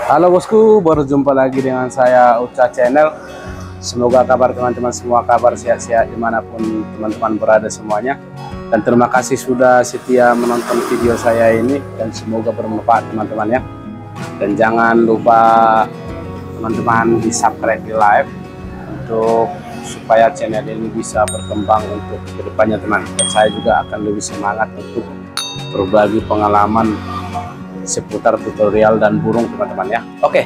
Halo bosku, baru jumpa lagi dengan saya Uca Channel. Semoga kabar teman-teman semua kabar sehat-sehat dimanapun teman-teman berada semuanya. Dan terima kasih sudah setia menonton video saya ini dan semoga bermanfaat teman-teman ya. Dan jangan lupa teman-teman di subscribe, di like untuk supaya channel ini bisa berkembang untuk kedepannya teman. Dan saya juga akan lebih semangat untuk berbagi pengalaman seputar tutorial dan burung teman-teman ya. Oke,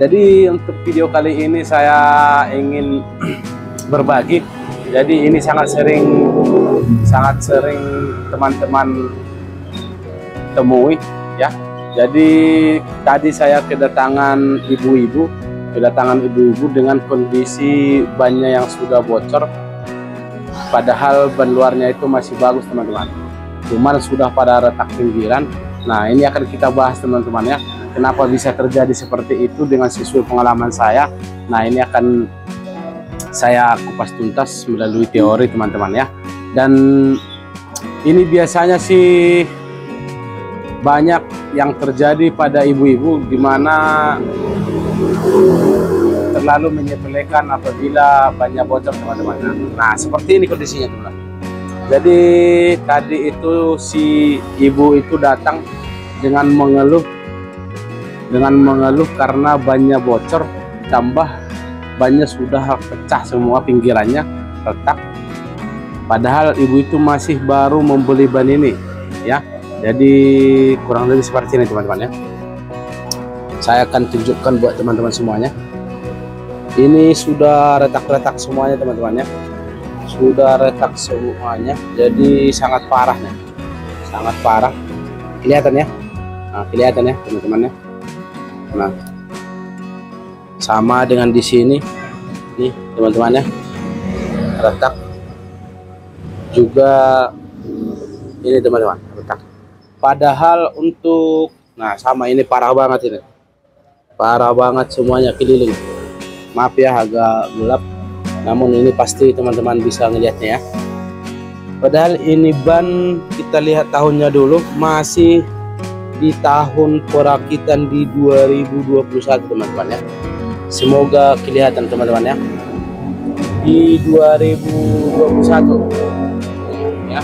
jadi untuk video kali ini saya ingin berbagi. Jadi ini sangat sering teman-teman temui ya. Jadi tadi saya kedatangan ibu-ibu dengan kondisi bannya yang sudah bocor, padahal ban luarnya itu masih bagus teman-teman, cuman sudah pada retak pinggiran. Nah, ini akan kita bahas teman-teman ya, kenapa bisa terjadi seperti itu dengan sesuai pengalaman saya. Nah, ini akan saya kupas tuntas melalui teori teman-teman ya. Dan ini biasanya sih banyak yang terjadi pada ibu-ibu, dimana terlalu menyepelekan apabila banyak bocor teman-teman. Nah, seperti ini kondisinya teman-teman. Jadi tadi itu si ibu itu datang dengan mengeluh karena bannya bocor, ditambah bannya sudah pecah semua pinggirannya, retak. Padahal ibu itu masih baru membeli ban ini ya. Jadi kurang lebih seperti ini teman-teman ya. Saya akan tunjukkan buat teman-teman semuanya. Ini sudah retak-retak semuanya teman-teman ya. Sudah retak semuanya, jadi sangat parah nih, sangat parah. Kelihatan ya, nah, kelihatan ya teman-teman ya. Nah, sama dengan di sini nih teman-teman ya, retak juga ini teman-teman, retak. Padahal untuk, nah sama ini parah banget ini, parah banget semuanya keliling. Maaf ya agak gelap, namun ini pasti teman-teman bisa ngelihatnya ya. Padahal ini ban kita lihat tahunnya dulu masih di tahun perakitan di 2021 teman-teman ya. Semoga kelihatan teman-teman ya, di 2021 ya,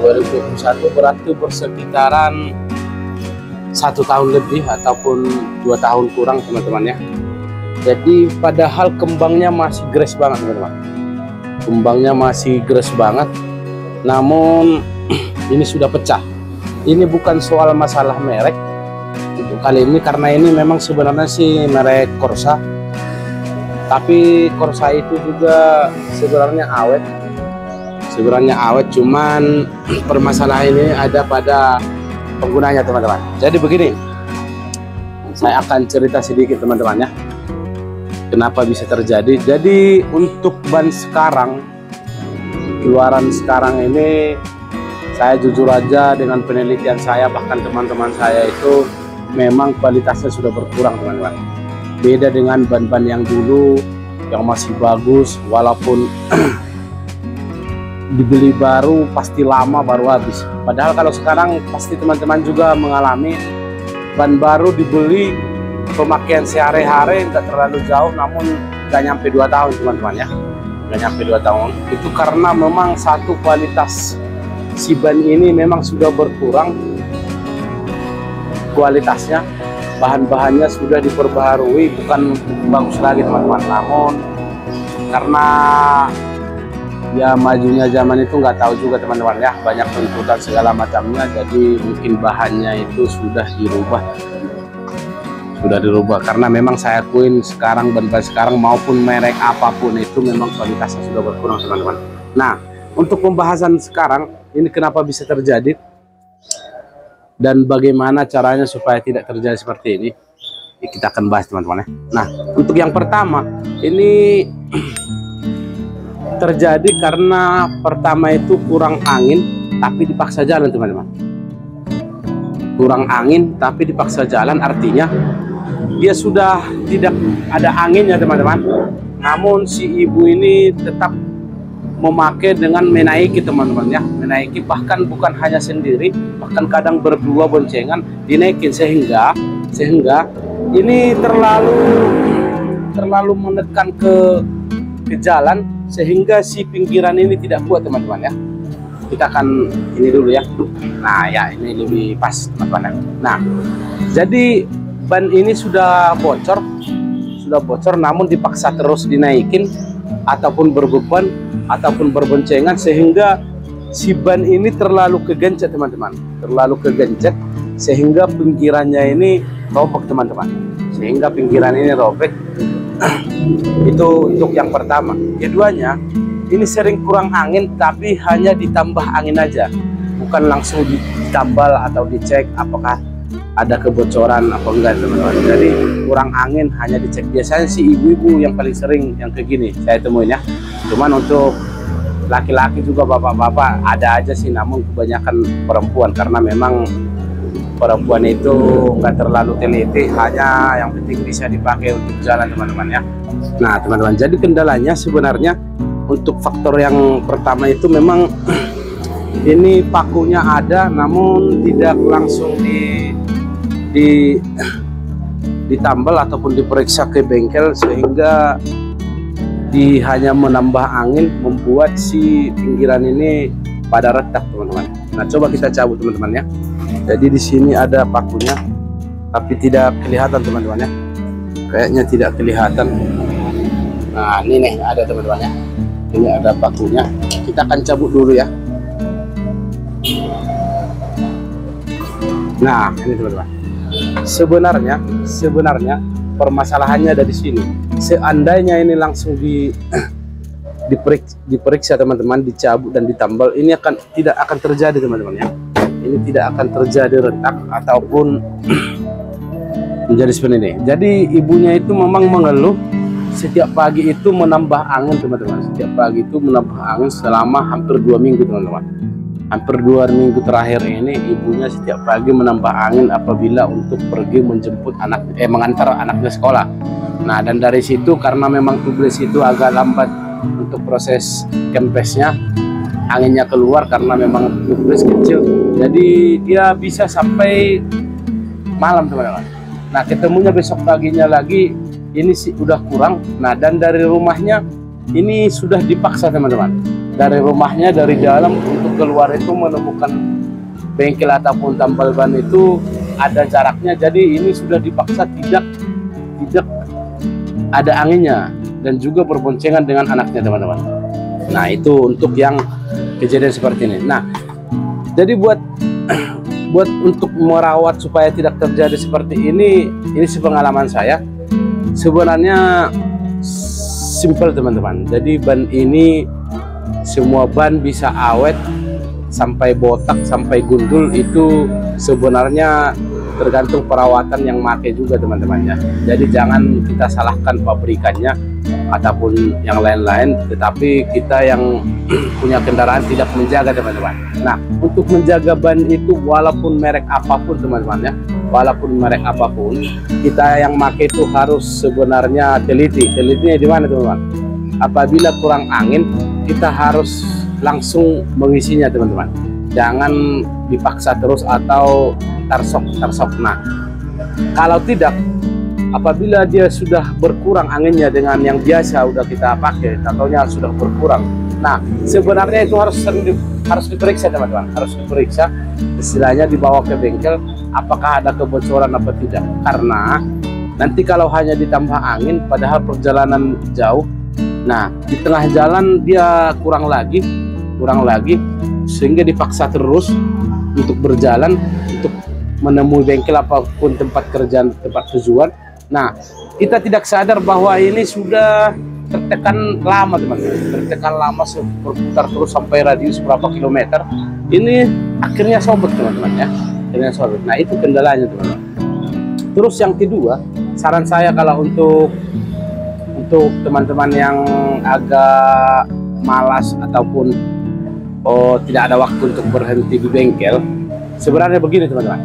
2021 berarti bersekitaran 1 tahun lebih ataupun 2 tahun kurang teman-teman ya. Jadi padahal kembangnya masih gres banget teman-teman, kembangnya masih gres banget, namun ini sudah pecah. Ini bukan soal masalah merek untuk kali ini, karena ini memang sebenarnya sih merek Corsa, tapi Corsa itu juga sebenarnya awet, cuman permasalahan ini ada pada penggunanya teman-teman. Jadi begini, saya akan cerita sedikit teman-teman ya, kenapa bisa terjadi. Jadi untuk ban sekarang, keluaran sekarang ini, saya jujur aja dengan penelitian saya, bahkan teman-teman saya itu memang kualitasnya sudah berkurang teman-teman. Beda dengan ban-ban yang dulu yang masih bagus, walaupun dibeli baru pasti lama baru habis. Padahal kalau sekarang pasti teman-teman juga mengalami ban baru dibeli pemakaian sehari-hari nggak terlalu jauh, namun nggak nyampe 2 tahun teman-teman ya, nggak nyampe 2 tahun. Itu karena memang satu, kualitas si ban ini memang sudah berkurang kualitasnya, bahan-bahannya sudah diperbaharui, bukan bagus lagi teman-teman. Namun karena ya majunya zaman itu nggak tahu juga teman-teman ya, banyak tuntutan segala macamnya, jadi mungkin bahannya itu sudah dirubah, karena memang saya akuin sekarang ban-ban sekarang maupun merek apapun itu memang kualitasnya sudah berkurang teman-teman. Nah, untuk pembahasan sekarang ini kenapa bisa terjadi dan bagaimana caranya supaya tidak terjadi seperti ini, kita akan bahas teman-teman ya. Nah, untuk yang pertama ini terjadi karena pertama itu kurang angin tapi dipaksa jalan teman-teman. Kurang angin tapi dipaksa jalan artinya dia sudah tidak ada anginnya teman-teman, namun si ibu ini tetap memakai dengan menaiki teman-teman ya, menaiki, bahkan bukan hanya sendiri, bahkan kadang berdua boncengan dinaikin, sehingga ini terlalu menekan ke jalan sehingga si pinggiran ini tidak kuat teman-teman ya. Kita akan ini dulu ya. Nah ya, ini lebih pas teman-teman. Nah jadi ban ini sudah bocor namun dipaksa terus dinaikin ataupun berbeban ataupun berboncengan sehingga si ban ini terlalu kegencet teman-teman, terlalu kegencet sehingga pinggirannya ini robek teman-teman, sehingga pinggiran ini robek. Itu untuk yang pertama. Keduanya, ini sering kurang angin tapi hanya ditambah angin aja, bukan langsung ditambal atau dicek apakah ada kebocoran apa enggak teman-teman. Jadi kurang angin hanya dicek. Biasanya si ibu-ibu yang paling sering yang kayak gini saya temuin ya. Cuman untuk laki-laki juga bapak-bapak ada aja sih, namun kebanyakan perempuan karena memang perempuan itu nggak terlalu teliti, hanya yang penting bisa dipakai untuk jalan teman-teman ya. Nah teman-teman, jadi kendalanya sebenarnya untuk faktor yang pertama itu memang ini pakunya ada namun tidak langsung ditambal ataupun diperiksa ke bengkel sehingga hanya menambah angin membuat si pinggiran ini pada retak teman-teman. Nah coba kita cabut teman-teman ya. Jadi di sini ada pakunya tapi tidak kelihatan teman-teman ya, kayaknya tidak kelihatan. Nah ini nih ada teman-teman ya, ini ada pakunya. Kita akan cabut dulu ya. Nah ini teman-teman, sebenarnya permasalahannya ada di sini. Seandainya ini langsung diperiksa teman-teman, dicabut dan ditambal, ini tidak akan terjadi teman-teman ya. Ini tidak akan terjadi retak ataupun menjadi seperti ini. Jadi ibunya itu memang mengeluh setiap pagi itu menambah angin teman-teman. Setiap pagi itu menambah angin selama hampir 2 minggu teman-teman. Hampir 2 minggu terakhir ini ibunya setiap pagi menambah angin apabila untuk pergi menjemput mengantar anaknya sekolah. Nah dan dari situ karena memang tubeless itu agak lambat untuk proses kempesnya, anginnya keluar karena memang tubeless kecil, jadi dia bisa sampai malam teman-teman. Nah ketemunya besok paginya lagi ini sih udah kurang. Nah dan dari rumahnya ini sudah dipaksa teman-teman, dari rumahnya dari dalam untuk keluar itu menemukan bengkel ataupun tambal ban itu ada jaraknya, jadi ini sudah dipaksa tidak ada anginnya dan juga berboncengan dengan anaknya teman-teman. Nah itu untuk yang kejadian seperti ini. Nah jadi buat untuk merawat supaya tidak terjadi seperti ini sepengalaman saya sebenarnya simple teman-teman. Jadi ban ini semua ban bisa awet sampai botak sampai gundul, itu sebenarnya tergantung perawatan yang pakai juga teman-teman ya. Jadi jangan kita salahkan pabrikannya ataupun yang lain-lain, tetapi kita yang punya kendaraan tidak menjaga teman-teman. Nah untuk menjaga ban itu walaupun merek apapun teman-teman ya, walaupun merek apapun, kita yang pakai itu harus sebenarnya teliti. Telitinya di mana teman-teman? Apabila kurang angin kita harus langsung mengisinya teman-teman, jangan dipaksa terus atau tarsok. Nah kalau tidak, apabila dia sudah berkurang anginnya dengan yang biasa udah kita pakai, contohnya sudah berkurang, nah sebenarnya itu harus diperiksa teman-teman, harus diperiksa, istilahnya dibawa ke bengkel apakah ada kebocoran apa tidak. Karena nanti kalau hanya ditambah angin padahal perjalanan jauh, nah di tengah jalan dia kurang lagi sehingga dipaksa terus untuk berjalan untuk menemui bengkel apapun tempat kerjaan, tempat tujuan. Nah kita tidak sadar bahwa ini sudah tertekan lama teman-teman, tertekan lama berputar terus sampai radius berapa kilometer, ini akhirnya sobek teman-teman ya, akhirnya sobek. Nah itu kendalanya teman-teman. Terus yang kedua, saran saya kalau untuk teman-teman yang agak malas ataupun tidak ada waktu untuk berhenti di bengkel, sebenarnya begini teman-teman.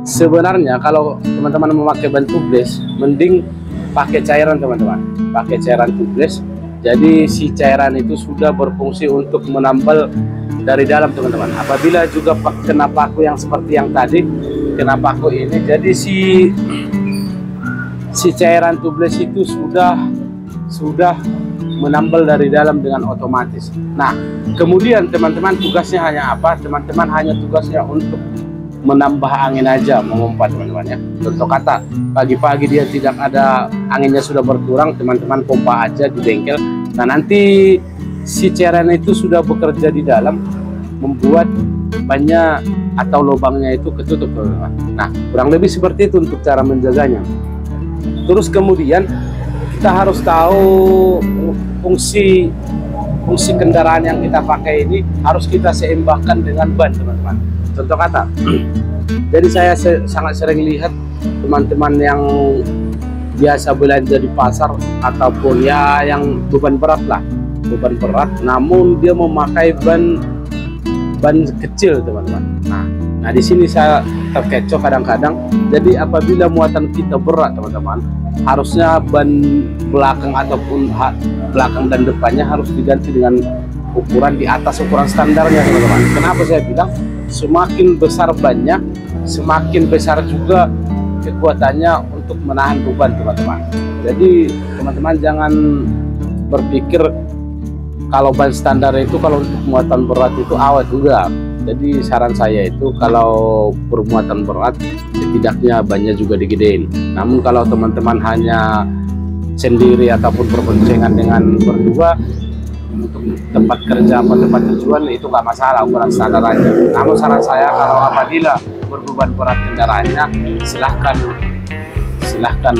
Sebenarnya kalau teman-teman memakai ban tubeless, mending pakai cairan teman-teman, pakai cairan tubeless. Jadi si cairan itu sudah berfungsi untuk menambal dari dalam teman-teman. Apabila juga kena paku yang seperti yang tadi, kena paku ini, jadi si si cairan tubeless itu sudah menambal dari dalam dengan otomatis. Nah, kemudian teman-teman tugasnya hanya apa? Teman-teman hanya tugasnya untuk menambah angin aja, mengumpat teman-teman ya. Contoh kata, pagi-pagi dia tidak ada anginnya sudah berkurang, teman-teman pompa aja di bengkel. Nah, nanti si cairan itu sudah bekerja di dalam, membuat bannya atau lubangnya itu ketutup teman-teman. Nah, kurang lebih seperti itu untuk cara menjaganya. Terus kemudian kita harus tahu fungsi kendaraan yang kita pakai ini harus kita seimbangkan dengan ban teman-teman. Contoh kata, jadi saya sangat sering lihat teman-teman yang biasa belanja di pasar ataupun ya yang beban berat lah, beban berat, namun dia memakai ban kecil teman-teman. Nah di sini saya terkecoh kadang-kadang. Jadi apabila muatan kita berat teman-teman, harusnya ban belakang ataupun belakang dan depannya harus diganti dengan ukuran di atas ukuran standarnya teman-teman. Kenapa saya bilang semakin besar bannya, semakin besar juga kekuatannya untuk menahan beban teman-teman. Jadi teman-teman jangan berpikir kalau ban standar itu kalau untuk muatan berat itu awet juga. Jadi saran saya itu kalau bermuatan berat setidaknya bannya juga digedein. Namun kalau teman-teman hanya sendiri ataupun berboncengan dengan berdua untuk tempat kerja atau tempat tujuan itu nggak masalah, ukuran standar aja. Namun saran saya kalau apabila berbeban berat kendaraannya, silahkan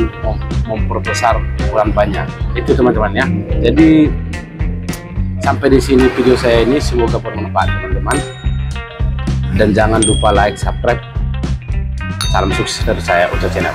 memperbesar ukuran bannya. Itu teman-teman ya. Jadi sampai di sini video saya ini, semoga bermanfaat teman-teman. Dan jangan lupa like, subscribe. Salam sukses dari saya, Uca Channel.